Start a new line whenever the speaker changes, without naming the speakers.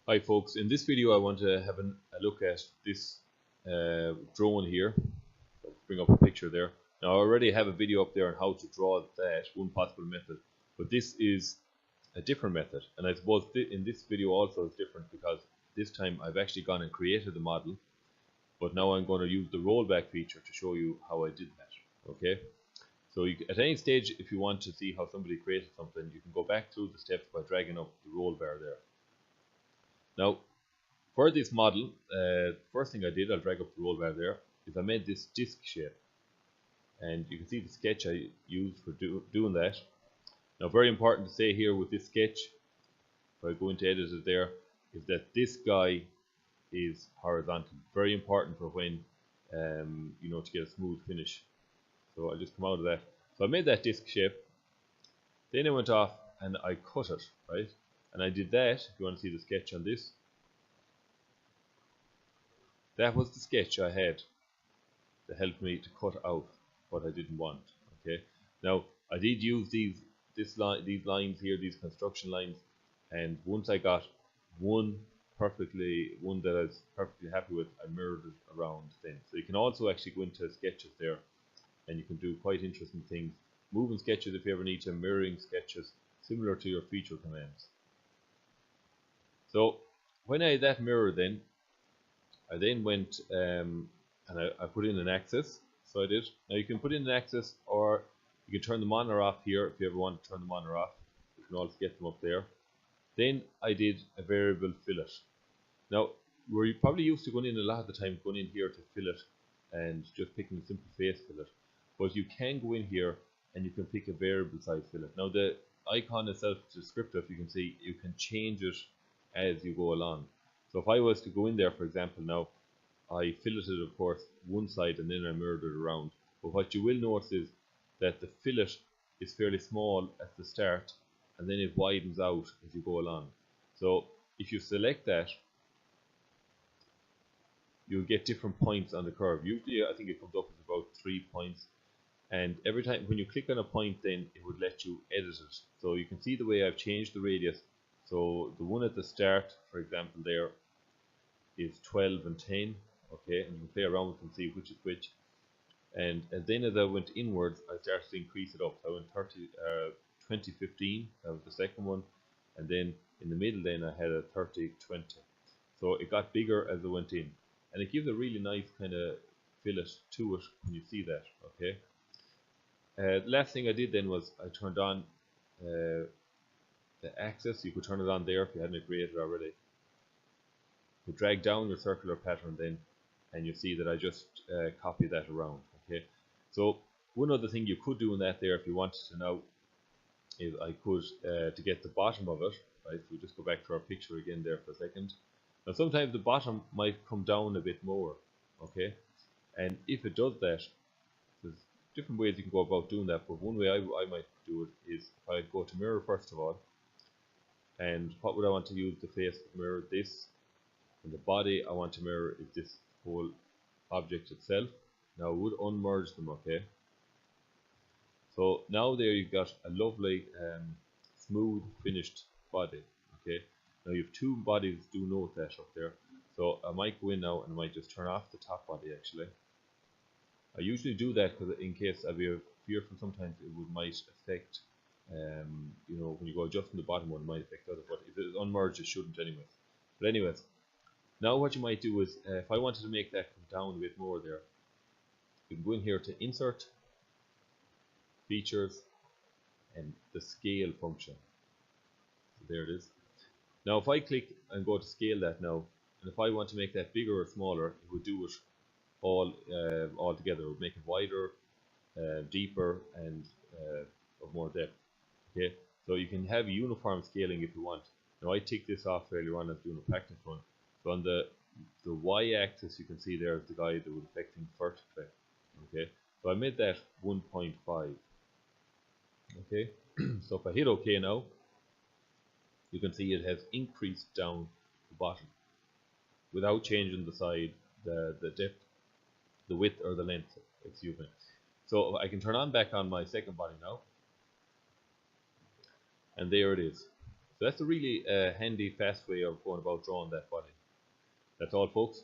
Hi folks, in this video I want to have a look at this drone here. I'll bring up a picture there. Now I already have a video up there on how to draw that, one possible method, but this is a different method, and I suppose in this video also is different because this time I've actually gone and created the model, but now I'm going to use the rollback feature to show you how I did that. Okay, so at any stage if you want to see how somebody created something, you can go back through the steps by dragging up the roll bar there. Now, for this model, first thing I did, I'll drag up the roll bar there, is I made this disc shape. And you can see the sketch I used for doing that. Now, very important to say here with this sketch, if I go into edit it there, is that this guy is horizontal. Very important for when, to get a smooth finish. So I'll just come out of that. So I made that disc shape. Then I went off and I cut it, right? And I did that, if you want to see the sketch on this. That was the sketch I had that helped me to cut out what I didn't want. Okay. Now I did use these lines here, these construction lines, and once I got one that I was perfectly happy with, I mirrored it around then. So you can also actually go into sketches there, and you can do quite interesting things. Moving sketches if you ever need to, mirroring sketches, similar to your feature commands. So when I had that mirror then, I then went and I put in an axis. So I did. Now you can put in an axis, or you can turn them on or off here if you ever want to turn them on or off. You can also get them up there. Then I did a variable fillet. Now we're probably used to going in a lot of the time, going in here to fillet and just picking a simple face fillet. But you can go in here and you can pick a variable size fillet. Now the icon is self-descriptive. You can see you can change it as you go along. So if I was to go in there, for example, now I filleted of course one side and then I mirrored it around, but what you will notice is that the fillet is fairly small at the start and then it widens out as you go along. So if you select that, you'll get different points on the curve. Usually I think it comes up as about 3 points, and every time when you click on a point then it would let you edit it. So you can see the way I've changed the radius. So the one at the start, for example, there is 12 and 10, okay, and you can play around with and see which is which. And then as I went inwards, I started to increase it up. So I went 20, 15, that was the second one, and then in the middle then I had a 30, 20. So it got bigger as I went in, and it gives a really nice kind of fillet to it when you see that, okay. The last thing I did then was I turned on the axis. You could turn it on there if you hadn't created it already. You drag down your circular pattern then, and you see that I just copy that around. Okay. So one other thing you could do in that there, if you wanted to know, is I could to get the bottom of it. Right. So we just go back to our picture again there for a second. Now sometimes the bottom might come down a bit more. Okay. And if it does that, there's different ways you can go about doing that. But one way I might do it is if I go to mirror first of all. And what would I want to use the face to mirror? This, and the body I want to mirror is this whole object itself. Now I would unmerge them, okay. So now there you've got a lovely smooth finished body, okay. Now you have two bodies, do note that up there. So I might go in now and I might just turn off the top body actually. I usually do that because in case I'd be fearful sometimes it might affect when you go adjusting the bottom one, it might affect the other, but if it's unmerged, it shouldn't anyway. But anyways, now what you might do is, if I wanted to make that come down a bit more there, you can go in here to Insert, Features, and the Scale function. So there it is. Now if I click and go to scale that now, and if I want to make that bigger or smaller, it would do it all together. It would make it wider, deeper, and of more depth. Okay, so you can have uniform scaling if you want. Now I ticked this off earlier on as doing a practice run. So on the y-axis you can see there's the guy that was affecting vertically. Okay, so I made that 1.5. Okay, so if I hit OK now, you can see it has increased down the bottom without changing the side, the depth, the width, or the length. Excuse me. So I can turn back on my second body now. And there it is. So that's a really handy, fast way of going about drawing that body. That's all, folks.